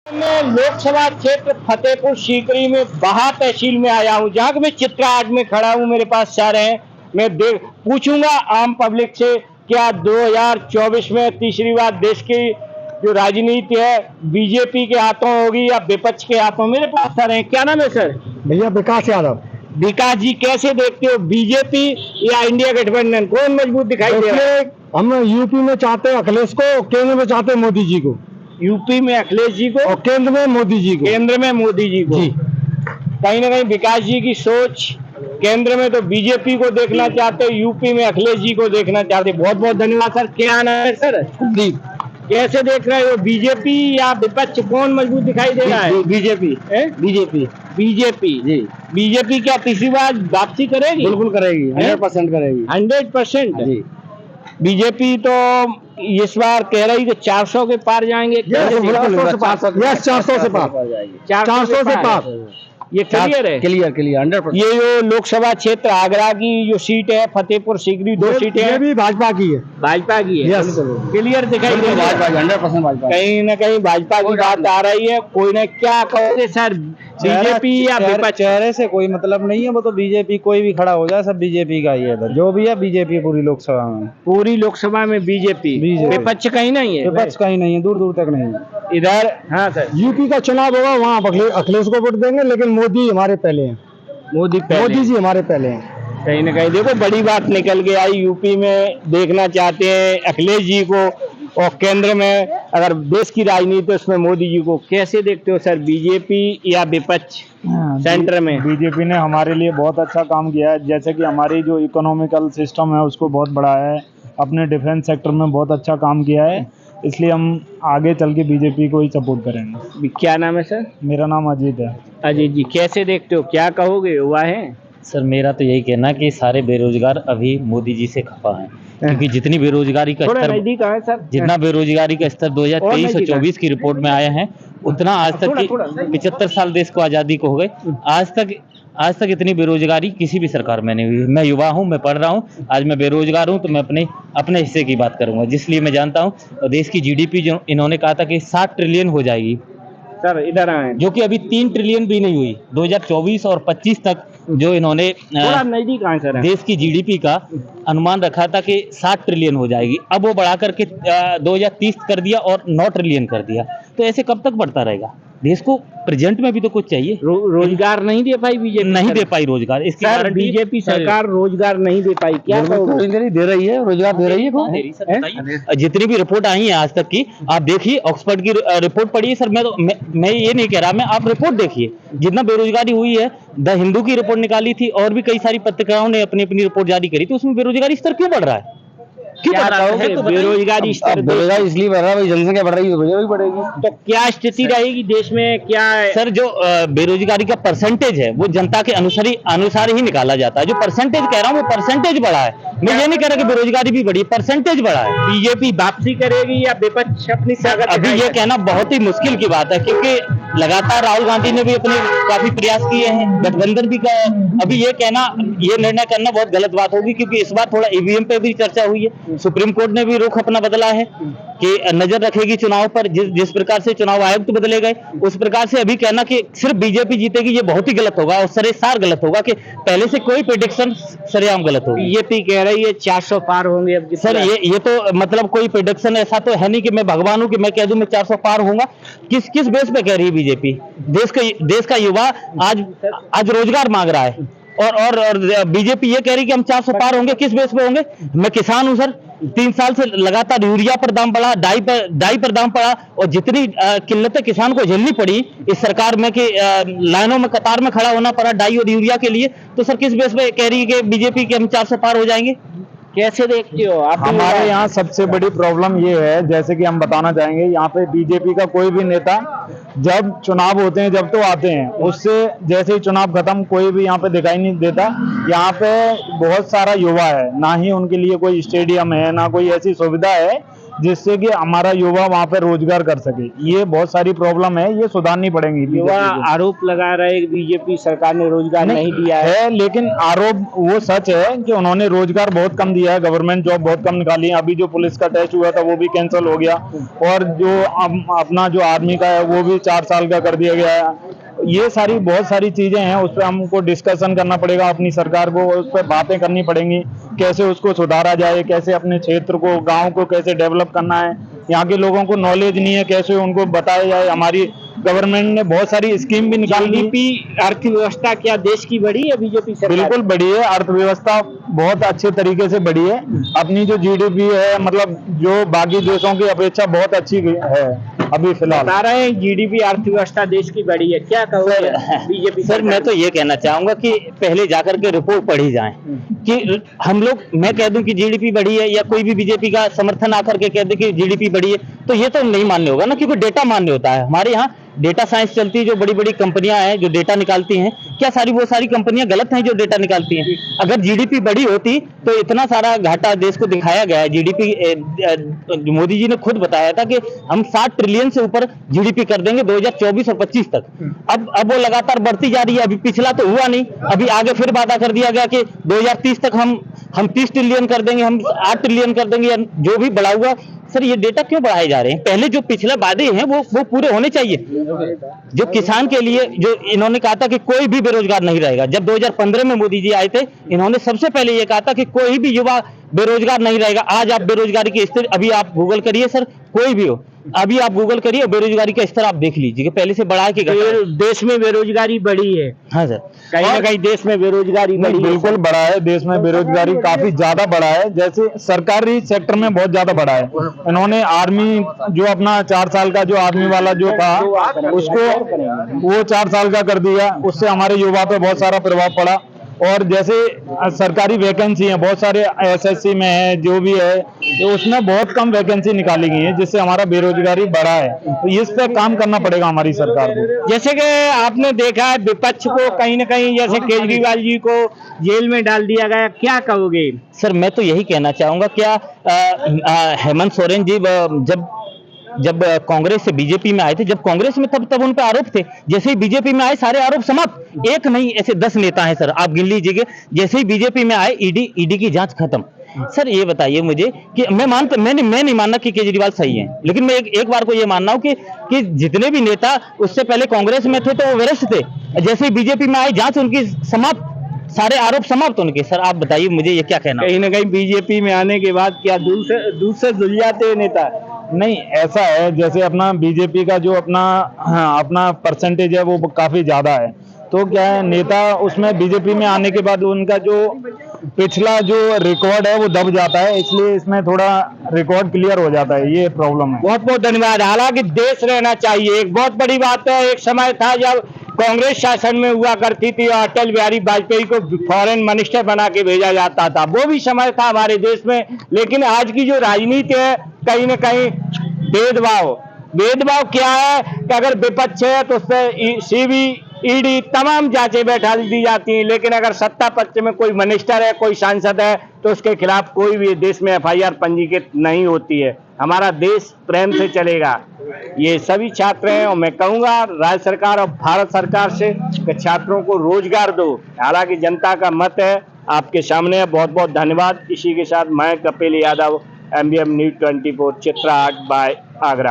मैं लोकसभा क्षेत्र फतेहपुर सीकरी में बाहा तहसील में आया हूं, जहां मैं चित्रा आर्ट में खड़ा हूं। मेरे पास सर हैं, मैं पूछूंगा आम पब्लिक से, क्या 2024 में तीसरी बार देश की जो राजनीति है बीजेपी के हाथों होगी या विपक्ष के हाथों? मेरे पास सर हैं। क्या नाम है सर? भैया विकास यादव। विकास जी, कैसे देखते हो, बीजेपी या इंडिया गठबंधन, कौन मजबूत दिखाई दे रहा है? हम यूपी में चाहते हैं अखिलेश को, केंद्र में चाहते हैं मोदी जी को। यूपी में अखिलेश जी को और केंद्र में मोदी जी को। केंद्र में मोदी जी को जी। कहीं ना कहीं विकास जी की सोच केंद्र में तो बीजेपी को देखना चाहते, यूपी में अखिलेश जी को देखना चाहते। बहुत बहुत धन्यवाद सर। क्या नाम है सर? कुलदीप। कैसे देख रहे हो, बीजेपी या विपक्ष, कौन मजबूत दिखाई दे रहा है? बीजेपी। बीजेपी। बीजेपी जी। बीजेपी क्या तीसरी बार वापसी करेगी? बिल्कुल करेगी, 100% करेगी। 100%। जी। बीजेपी तो इस बार कह रही कि 400 के पार जाएंगे। 400 से पार। 400 से पार। 400 से पार। ये क्लियर है? क्लियर 100%। ये जो लोकसभा क्षेत्र आगरा की जो सीट है, फतेहपुर सीकरी, 2 सीटें ये हैं, भी भाजपा की है। भाजपा की है। यस। क्लियर दिखाई दे रहा है। भाजपा 100% भाजपा। कहीं ना कहीं भाजपा की बात आ रही है। कोई ने क्या कहोगे सर, बीजेपी या विपक्ष? चेहरे से कोई मतलब नहीं है, वो तो बीजेपी, कोई भी खड़ा हो जाए सब बीजेपी का ही है इधर, जो भी है बीजेपी पूरी लोकसभा में। पूरी लोकसभा में बीजेपी, विपक्ष कहीं नहीं है? विपक्ष कहीं नहीं है, दूर दूर तक नहीं है इधर। हाँ सर। यूपी का चुनाव होगा, वहाँ अखिलेश को वोट देंगे, लेकिन मोदी हमारे पहले हैं। मोदी जी हमारे पहले हैं। कहीं ना कहीं देखो बड़ी बात निकल के आई। यूपी में देखना चाहते हैं अखिलेश जी को, और केंद्र में अगर देश की राजनीति तो उसमें मोदी जी को। कैसे देखते हो सर, बीजेपी या विपक्ष सेंटर में? बीजेपी ने हमारे लिए बहुत अच्छा काम किया है, जैसे कि हमारी जो इकोनॉमिकल सिस्टम है उसको बहुत बढ़ाया है, अपने डिफेंस सेक्टर में बहुत अच्छा काम किया है, इसलिए हम आगे चल के बीजेपी को ही सपोर्ट करेंगे। क्या नाम है सर? मेरा नाम अजीत है। अजीत जी, कैसे देखते हो, क्या कहोगे, हुआ है? सर मेरा तो यही कहना है कि सारे बेरोजगार अभी मोदी जी से खफा हैं, क्योंकि जितनी बेरोजगारी का स्तर, जितना बेरोजगारी का स्तर 2023 और 24 की रिपोर्ट में आया है, उतना आज तक की 75 साल देश को आज़ादी को हो गए, आज तक इतनी बेरोजगारी किसी भी सरकार में नहीं हुई। मैं युवा हूं, मैं पढ़ रहा हूं, आज मैं बेरोजगार हूं, तो मैं अपने हिस्से की बात करूंगा, जिसलिए मैं जानता हूं देश की जीडीपी जो इन्होंने कहा था कि 60 ट्रिलियन हो जाएगी सर, इधर आए, जो कि अभी 3 ट्रिलियन भी नहीं हुई। 2024 और 25 तक जो इन्होंने नजदीक आए सर देश की जीडीपी का अनुमान रखा था कि 60 ट्रिलियन हो जाएगी, अब वो बढ़ा करके 2030 कर दिया और 9 ट्रिलियन कर दिया। तो ऐसे कब तक बढ़ता रहेगा? देश को प्रेजेंट में भी तो कुछ चाहिए। रोजगार नहीं दे पाई बीजेपी, नहीं दे पाई रोजगार। इसकी गारंटी बीजेपी सरकार रोजगार नहीं दे पाई। क्या दे रही है, रोजगार दे रही है। जितनी भी रिपोर्ट आई है आज तक की, आप देखिए, ऑक्सफोर्ड की रिपोर्ट पढ़िए सर। मैं ये नहीं कह रहा, मैं आप रिपोर्ट देखिए, जितना बेरोजगारी हुई है। द हिंदू की रिपोर्ट निकाली थी और भी कई सारी पत्रिकाओं ने अपनी अपनी रिपोर्ट जारी करी थी, उसमें बेरोजगारी स्तर क्यों बढ़ रहा है? क्यों बढ़ रहा है? तो बेरोजगारी स्तर इसलिए बढ़ रहा है, जनसंख्या बढ़ रही है, बेरोजगारी बढ़ेगी। तो क्या स्थिति रहेगी देश में? क्या सर, जो बेरोजगारी का परसेंटेज है वो जनता के अनुसार ही निकाला जाता है। जो परसेंटेज कह रहा हूँ वो परसेंटेज बढ़ा है, मैं ये नहीं कह रहा कि बेरोजगारी भी बढ़ी, परसेंटेज बढ़ा है। बीजेपी वापसी करेगी या विपक्ष अपनी ताकत? अभी ये कहना बहुत ही मुश्किल की बात है, क्योंकि लगातार राहुल गांधी ने भी अपने काफी प्रयास किए हैं, गठबंधन भी का। अभी ये कहना, ये निर्णय करना बहुत गलत बात होगी, क्योंकि इस बार थोड़ा ईवीएम पे भी चर्चा हुई है। सुप्रीम कोर्ट ने भी रुख अपना बदला है कि नजर रखेगी चुनाव पर। जिस प्रकार से चुनाव आयुक्त बदले गए, उस प्रकार से अभी कहना कि सिर्फ बीजेपी जीतेगी, ये बहुत ही गलत होगा और सरेसार गलत होगा, कि पहले से कोई प्रेडिक्शन सरेआम गलत होगी। बीजेपी कह रही है 400 पार होंगे अब। सर ये तो मतलब कोई प्रेडिक्शन ऐसा तो है नहीं कि मैं भगवान हूं कि मैं कह दूं मैं 400 पार होऊंगा। किस बेस पे कह रही है बीजेपी? देश का युवा आज रोजगार मांग रहा है, और बीजेपी ये कह रही कि हम 400 पार होंगे। किस बेस पे होंगे? मैं किसान हूं सर, 3 साल से लगातार यूरिया पर दाम बढ़ा, डाई पर दाम पड़ा, और जितनी किल्लतें किसान को झेलनी पड़ी इस सरकार में, कि लाइनों में कतार में खड़ा होना पड़ा डाई और यूरिया के लिए, तो सर किस बेस पे कह रही है कि बीजेपी के हम 400 पार हो जाएंगे? कैसे देखते हो आप? हमारे यहाँ सबसे बड़ी प्रॉब्लम ये है, जैसे कि हम बताना चाहेंगे, यहाँ पे बीजेपी का कोई भी नेता जब चुनाव होते हैं, जब तो आते हैं, उससे जैसे ही चुनाव खत्म कोई भी यहाँ पे दिखाई नहीं देता। यहाँ पे बहुत सारा युवा है, ना ही उनके लिए कोई स्टेडियम है, ना कोई ऐसी सुविधा है जिससे कि हमारा युवा वहाँ पे रोजगार कर सके। ये बहुत सारी प्रॉब्लम है, ये सुधारनी पड़ेंगी। युवा BJP को। आरोप लगा रहे कि बीजेपी सरकार ने रोजगार नहीं दिया है। लेकिन आरोप वो सच है कि उन्होंने रोजगार बहुत कम दिया है, गवर्नमेंट जॉब बहुत कम निकाली है। अभी जो पुलिस का टेस्ट हुआ था वो भी कैंसिल हो गया, और जो अपना जो आर्मी का है वो भी 4 साल का कर दिया गया है। ये सारी बहुत सारी चीजें हैं, उस पर हमको डिस्कशन करना पड़ेगा, अपनी सरकार को उस पर बातें करनी पड़ेंगी, कैसे उसको सुधारा जाए, कैसे अपने क्षेत्र को, गांव को कैसे डेवलप करना है। यहाँ के लोगों को नॉलेज नहीं है, कैसे उनको बताया जाए। हमारी गवर्नमेंट ने बहुत सारी स्कीम भी निकाली। जीडीपी अर्थव्यवस्था क्या देश की बढ़ी है बीजेपी सरकार? बिल्कुल बढ़ी है, अर्थव्यवस्था बहुत अच्छे तरीके से बढ़ी है। अपनी जो जीडीपी है, मतलब जो बाकी देशों की अपेक्षा बहुत अच्छी है अभी फिलहाल। बता रहे हैं जीडीपी अर्थव्यवस्था देश की बढ़ी है, क्या कहोगे बीजेपी सर मैं तो ये कहना चाहूंगा कि पहले जाकर के रिपोर्ट पढ़ी जाए कि हम लोग, मैं कह दूं कि जीडीपी बढ़ी है, या कोई भी बीजेपी का समर्थन आकर के कह दे कि जीडीपी बढ़ी है, तो ये तो नहीं मान्य होगा ना, क्योंकि डेटा मान्य होता है। हमारे यहाँ डेटा साइंस चलती है, जो बड़ी बड़ी कंपनियां हैं जो डेटा निकालती हैं, क्या वो सारी कंपनियां गलत हैं जो डेटा निकालती हैं? अगर जीडीपी बड़ी होती तो इतना सारा घाटा देश को दिखाया गया है। जीडीपी मोदी जी ने खुद बताया था कि हम 60 ट्रिलियन से ऊपर जीडीपी कर देंगे 2024 और 25 तक। अब वो लगातार बढ़ती जा रही है, अभी पिछला तो हुआ नहीं, अभी आगे फिर वादा कर दिया गया कि 2030 तक हम 30 ट्रिलियन कर देंगे, हम 8 ट्रिलियन कर देंगे, या जो भी बढ़ा हुआ। सर ये डेटा क्यों बढ़ाए जा रहे हैं? पहले जो पिछले वादे हैं वो पूरे होने चाहिए। जो किसान के लिए जो इन्होंने कहा था कि कोई भी बेरोजगार नहीं रहेगा, जब 2015 में मोदी जी आए थे, इन्होंने सबसे पहले ये कहा था कि कोई भी युवा बेरोजगार नहीं रहेगा। आज आप बेरोजगारी की स्थिति, अभी आप गूगल करिए सर, कोई भी हो, अभी आप गूगल करिए, बेरोजगारी का स्तर आप देख लीजिए कि पहले से बढ़ा है कि देश में बेरोजगारी बढ़ी है। हाँ सर, कहीं ना कहीं देश में बेरोजगारी बढ़ी है। बिल्कुल बढ़ा है, देश में बेरोजगारी काफी ज्यादा बढ़ा है। जैसे सरकारी सेक्टर में बहुत ज्यादा बढ़ा है। इन्होंने आर्मी जो अपना 4 साल का जो आर्मी वाला जो था, उसको वो 4 साल का कर दिया, उससे हमारे युवा पे बहुत सारा प्रभाव पड़ा। और जैसे सरकारी वैकेंसी है, बहुत सारे एसएससी में है, जो भी है, तो उसमें बहुत कम वैकेंसी निकाली गई है, जिससे हमारा बेरोजगारी बढ़ा है। तो इस पे काम करना पड़ेगा हमारी सरकार को। जैसे कि आपने देखा है विपक्ष को कहीं ना कहीं, जैसे केजरीवाल जी को जेल में डाल दिया गया, क्या कहोगे? सर मैं तो यही कहना चाहूंगा, क्या हेमंत सोरेन जी जब कांग्रेस से बीजेपी में आए थे, जब कांग्रेस में तब उन पे आरोप थे, जैसे ही बीजेपी में आए सारे आरोप समाप्त। एक नहीं, ऐसे 10 नेता हैं सर, आप गिन लीजिए। जैसे ही बीजेपी में आए ईडी की जांच खत्म। सर ये बताइए मुझे कि मैं नहीं मानना कि केजरीवाल सही है, लेकिन मैं एक बार को ये मानना हूं कि जितने भी नेता उससे पहले कांग्रेस में थे तो वो वरिष्ठ थे, जैसे ही बीजेपी में आए जांच उनकी समाप्त, सारे आरोप समाप्त उनके। सर आप बताइए मुझे ये क्या कहना? कहीं ना कहीं बीजेपी में आने के बाद क्या दूर से धुल जाते हैं नेता? नहीं, ऐसा है, जैसे अपना बीजेपी का जो अपना परसेंटेज है वो काफी ज्यादा है, तो क्या है, नेता उसमें बीजेपी में आने के बाद उनका जो पिछला जो रिकॉर्ड है वो दब जाता है, इसलिए इसमें थोड़ा रिकॉर्ड क्लियर हो जाता है, ये प्रॉब्लम है। बहुत बहुत धन्यवाद। हालांकि देश रहना चाहिए, एक बहुत बड़ी बात है। एक समय था जब कांग्रेस शासन में हुआ करती थी और अटल बिहारी वाजपेयी को फॉरेन मिनिस्टर बना के भेजा जाता था, वो भी समय था हमारे देश में। लेकिन आज की जो राजनीति है, कहीं ना कहीं भेदभाव क्या है कि अगर विपक्ष है तो उस पर सीबी ईडी तमाम जांचें बैठा दी जाती हैं, लेकिन अगर सत्ता पक्ष में कोई मिनिस्टर है, कोई सांसद है, तो उसके खिलाफ कोई भी देश में एफआईआर पंजीकृत नहीं होती है। हमारा देश प्रेम से चलेगा, ये सभी छात्र हैं। और मैं कहूँगा राज्य सरकार और भारत सरकार से कि छात्रों को रोजगार दो। हालांकि जनता का मत है आपके सामने है। बहुत बहुत धन्यवाद। इसी के साथ मैं Kapil Yadav, MBM news 24 Chitrahat by Agra.